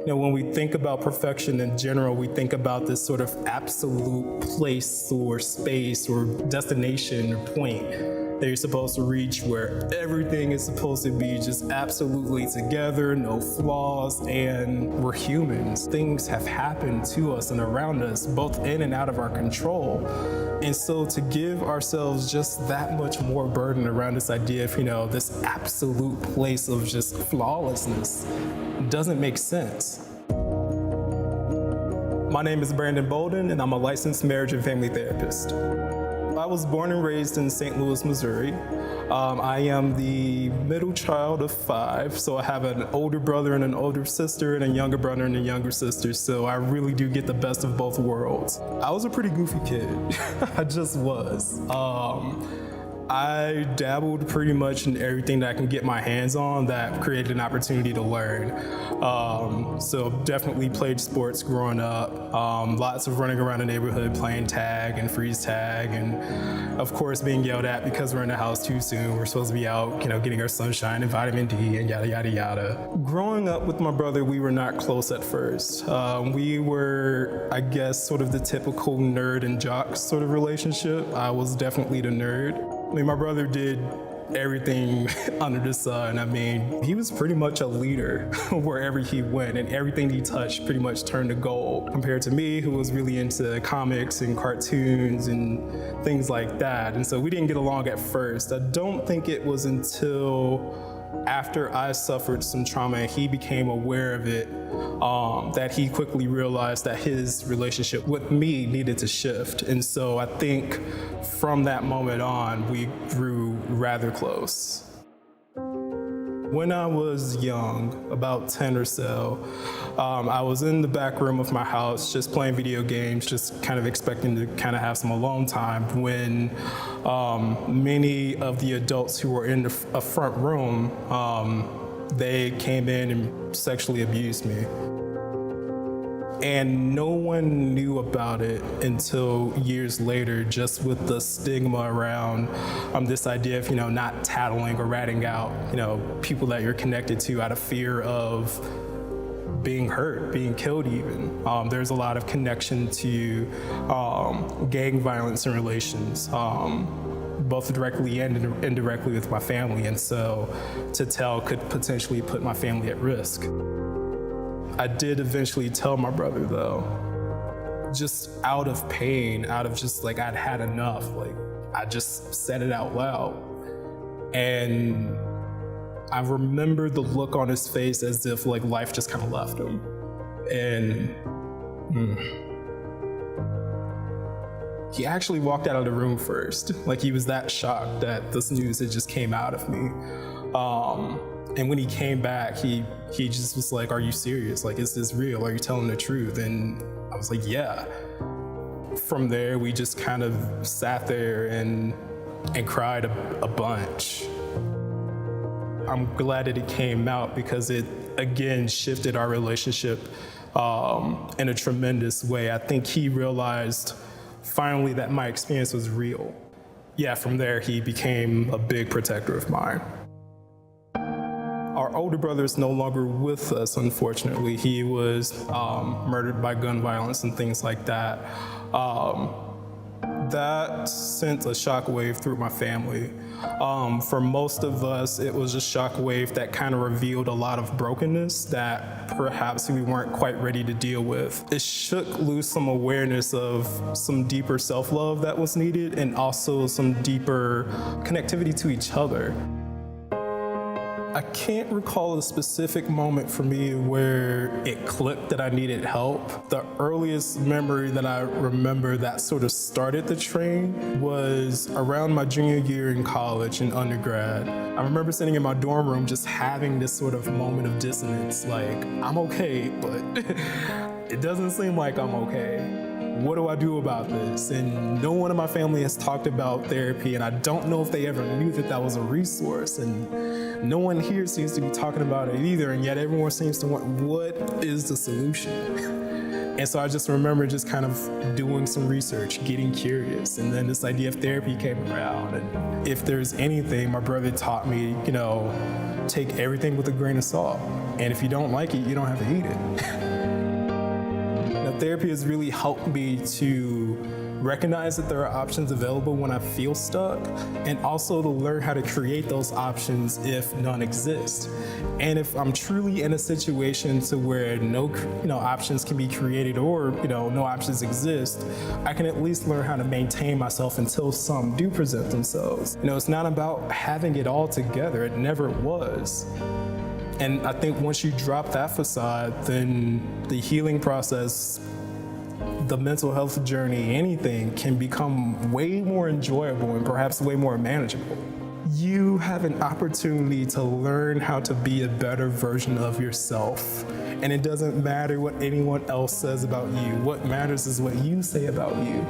When we think about perfection in general, we think about this sort of absolute place or space or destination or point that you're supposed to reach where everything is supposed to be just absolutely together, no flaws, and we're humans. Things have happened to us and around us, both in and out of our control. And so to give ourselves just that much more burden around this idea of, this absolute place of just flawlessness doesn't make sense. My name is Bolden, and I'm a licensed marriage and family therapist. I was born and raised in St. Louis, Missouri. I am the middle child of 5, so I have an older brother and an older sister and a younger brother and a younger sister, so I really do get the best of both worlds. I was a pretty goofy kid. I just was. I dabbled pretty much in everything that I can get my hands on that created an opportunity to learn. So definitely played sports growing up. Lots of running around the neighborhood playing tag and freeze tag, and of course being yelled at because we're in the house too soon. We're supposed to be out, getting our sunshine and vitamin D and yada, yada, yada. Growing up with my brother, we were not close at first. We were, I guess, sort of the typical nerd and jock sort of relationship. I was definitely the nerd. My brother did everything under the sun. He was pretty much a leader wherever he went, and everything he touched pretty much turned to gold, compared to me, who was really into comics and cartoons and things like that. And so we didn't get along at first. I don't think it was until after I suffered some trauma and he became aware of it, that he quickly realized that his relationship with me needed to shift. And so I think from that moment on, we grew rather close. When I was young, about 10 or so, I was in the back room of my house just playing video games, just kind of expecting to kind of have some alone time when many of the adults who were in a front room, they came in and sexually abused me. And no one knew about it until years later, just with the stigma around this idea of, not tattling or ratting out, people that you're connected to out of fear of being hurt, being killed even. There's a lot of connection to gang violence in relations, both directly and indirectly with my family. And so to tell could potentially put my family at risk. I did eventually tell my brother though, just out of pain, out of just I'd had enough. I just said it out loud. And I remember the look on his face as if life just kind of left him. And he actually walked out of the room first. He was that shocked that this news had just came out of me. And when he came back, he just was like, "Are you serious? Is this real? Are you telling the truth?" And I was like, "Yeah." From there, we just kind of sat there and cried a bunch. I'm glad that it came out because it, again, shifted our relationship in a tremendous way. I think he realized finally that my experience was real. Yeah, from there, he became a big protector of mine. Our older brother is no longer with us, unfortunately. He was murdered by gun violence and things like that. That sent a shockwave through my family. For most of us, it was a shockwave that kind of revealed a lot of brokenness that perhaps we weren't quite ready to deal with. It shook loose some awareness of some deeper self-love that was needed, and also some deeper connectivity to each other. I can't recall a specific moment for me where it clicked that I needed help. The earliest memory that I remember that sort of started the train was around my junior year in college and undergrad. I remember sitting in my dorm room just having this sort of moment of dissonance, I'm okay, but it doesn't seem like I'm okay. what do I do about this? And no one in my family has talked about therapy, and I don't know if they ever knew that that was a resource. And no one here seems to be talking about it either, and yet everyone seems to want, what is the solution? And so I just remember just kind of doing some research, getting curious, and then this idea of therapy came around. And if there's anything, my brother taught me, take everything with a grain of salt. And if you don't like it, you don't have to eat it. Now, therapy has really helped me to recognize that there are options available when I feel stuck, and also to learn how to create those options if none exist. And if I'm truly in a situation to where no options can be created, or no options exist, I can at least learn how to maintain myself until some do present themselves. It's not about having it all together. It never was. And I think once you drop that facade, then the healing process, the mental health journey, anything can become way more enjoyable and perhaps way more manageable. You have an opportunity to learn how to be a better version of yourself. And it doesn't matter what anyone else says about you. What matters is what you say about you.